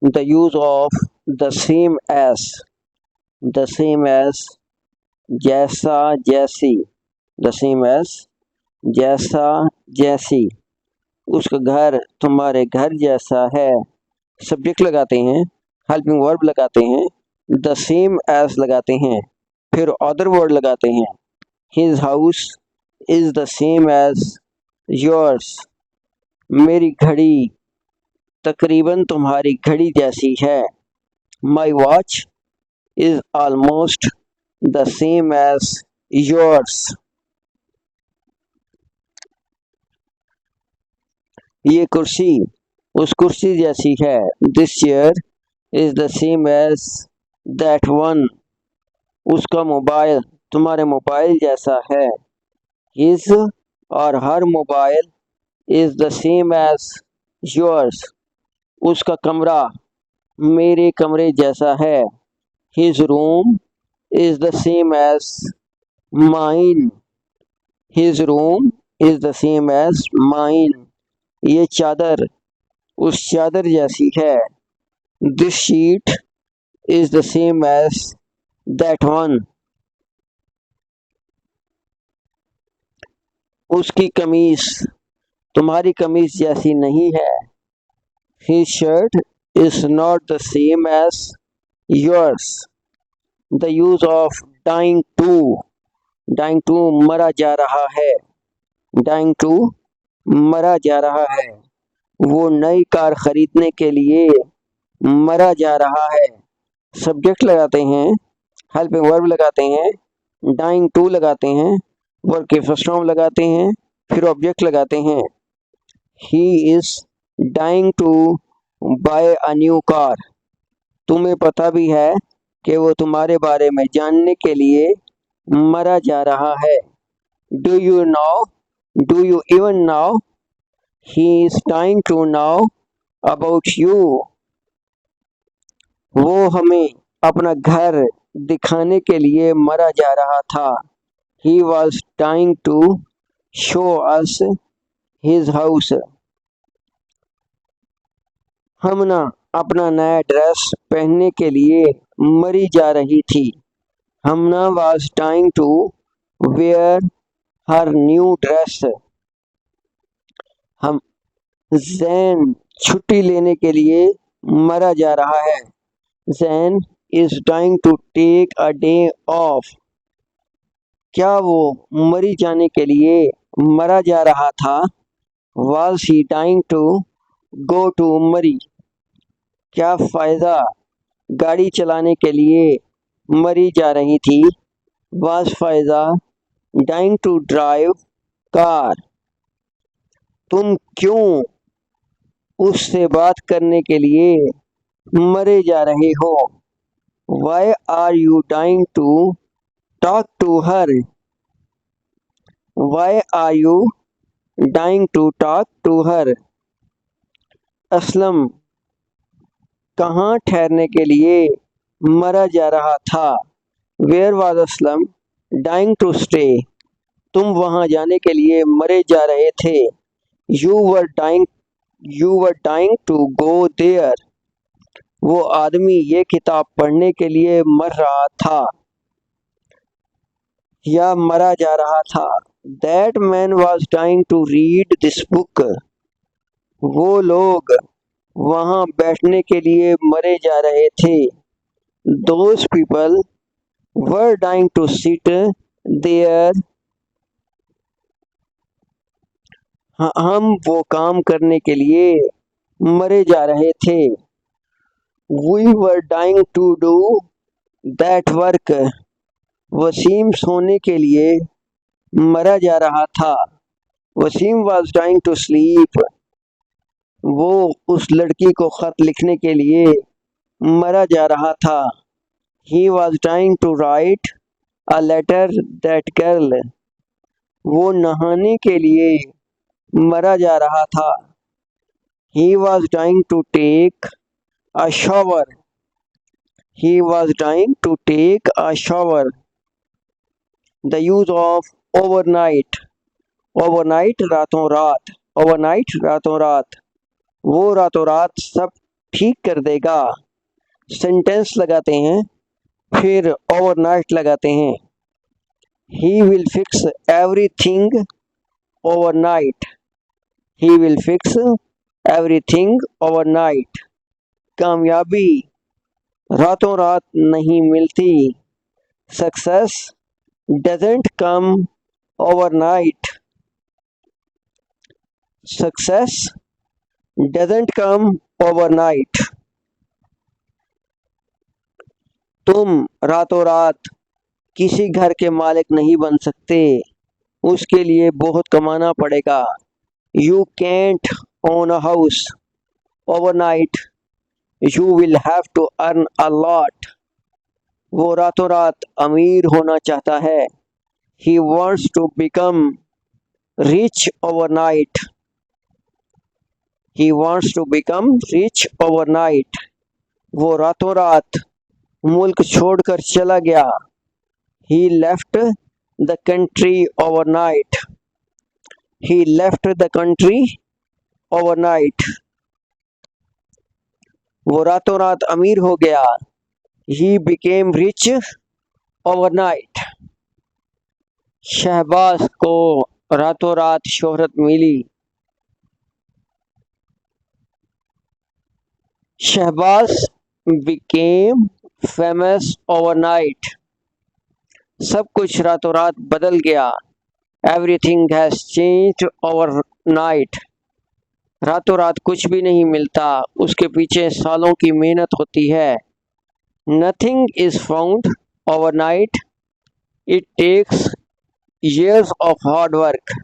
The use of the same as, जैसा जैसी, the same as जैसा जैसी। उसका घर तुम्हारे घर जैसा है, सब्जेक्ट लगाते हैं, हेल्पिंग वर्ब लगाते हैं, द सेम एज लगाते हैं, फिर अदर वर्ड लगाते हैं। His house is the same as yours. मेरी घड़ी तकरीबन तुम्हारी घड़ी जैसी है। My watch is almost the same as yours. ये कुर्सी उस कुर्सी जैसी है। This chair is the same as that one. उसका मोबाइल तुम्हारे मोबाइल जैसा है। हिज और her mobile is the same as yours. उसका कमरा मेरे कमरे जैसा है। His room is the same as mine. His room is the same as mine. ये चादर उस चादर जैसी है। This sheet is the same as that one. उसकी कमीज तुम्हारी कमीज जैसी नहीं है। His shirt is not the same as yours. The use of dying to मरा जा रहा है। dying to मरा जा रहा है। वो नई कार खरीदने के लिए मरा जा रहा है। सब्जेक्ट लगाते हैं, हेल्पिंग वर्ब लगाते हैं, dying to लगाते हैं, वर्ब के फर्स्ट फॉर्म लगाते हैं, फिर ऑब्जेक्ट लगाते हैं। He is dying to buy a new car. तुम्हें पता भी है कि वो तुम्हारे बारे में जानने के लिए मरा जा रहा है। Do you know? Do you even know? He is dying to know about you. वो हमें अपना घर दिखाने के लिए मरा जा रहा था। He was dying to show us his house. हमना अपना नया ड्रेस पहनने के लिए मरी जा रही थी। हमना was dying to wear her new dress. हम जैन छुट्टी लेने के लिए मरा जा रहा है। Jain is dying to take a day off. क्या वो मरी जाने के लिए मरा जा रहा था? Was he dying to go to मरी? क्या फायदा गाड़ी चलाने के लिए मरी जा रही थी? Was फायदा dying to drive car? तुम क्यों उससे बात करने के लिए मरे जा रहे हो? Why are you dying to talk to her? Why are you dying to talk to her? Aslam कहाँ ठहरने के लिए मरा जा रहा था? Where was Aslam dying to stay? तुम वहाँ जाने के लिए मरे जा रहे थे। You were dying to go there. वो आदमी ये किताब पढ़ने के लिए मर रहा था या मरा जा रहा था। That man was dying to read this book. वो लोग वहाँ बैठने के लिए मरे जा रहे थे। Those people were dying to sit there. हम वो काम करने के लिए मरे जा रहे थे। We were dying to do that work. Wasim सोने के लिए मरा जा रहा था। Wasim was dying to sleep. वो उस लड़की को खत लिखने के लिए मरा जा रहा था। He was dying to write a letter that girl. वो नहाने के लिए मरा जा रहा था। He was dying to take a shower. He was dying to take a shower. The use of overnight. Overnight रातों रात। Overnight रातों रात। वो रातों रात सब ठीक कर देगा। सेंटेंस लगाते हैं, फिर ओवरनाइट लगाते हैं। He will fix everything overnight. He will fix everything overnight. कामयाबी रातों रात नहीं मिलती। Success doesn't come overnight. Success doesn't come overnight. तुम रातों रात किसी घर के मालिक नहीं बन सकते, उसके लिए बहुत कमाना पड़ेगा। You can't own a house overnight. You will have to earn a lot. वो रातों रात अमीर होना चाहता है। He wants to become rich overnight. He wants to become rich overnight. वो रातों रात मुल्क छोड़कर चला गया। He left the country overnight. He left the country overnight. वो रातों रात अमीर हो गया। He became rich overnight. Shahbaz को रातों रात शोहरत मिली। Shahbaz became famous overnight. सब कुछ रातों रात बदल गया। Everything has changed overnight. रातों रात कुछ भी नहीं मिलता, उसके पीछे सालों की मेहनत होती है। Nothing is found overnight. It takes years of hard work.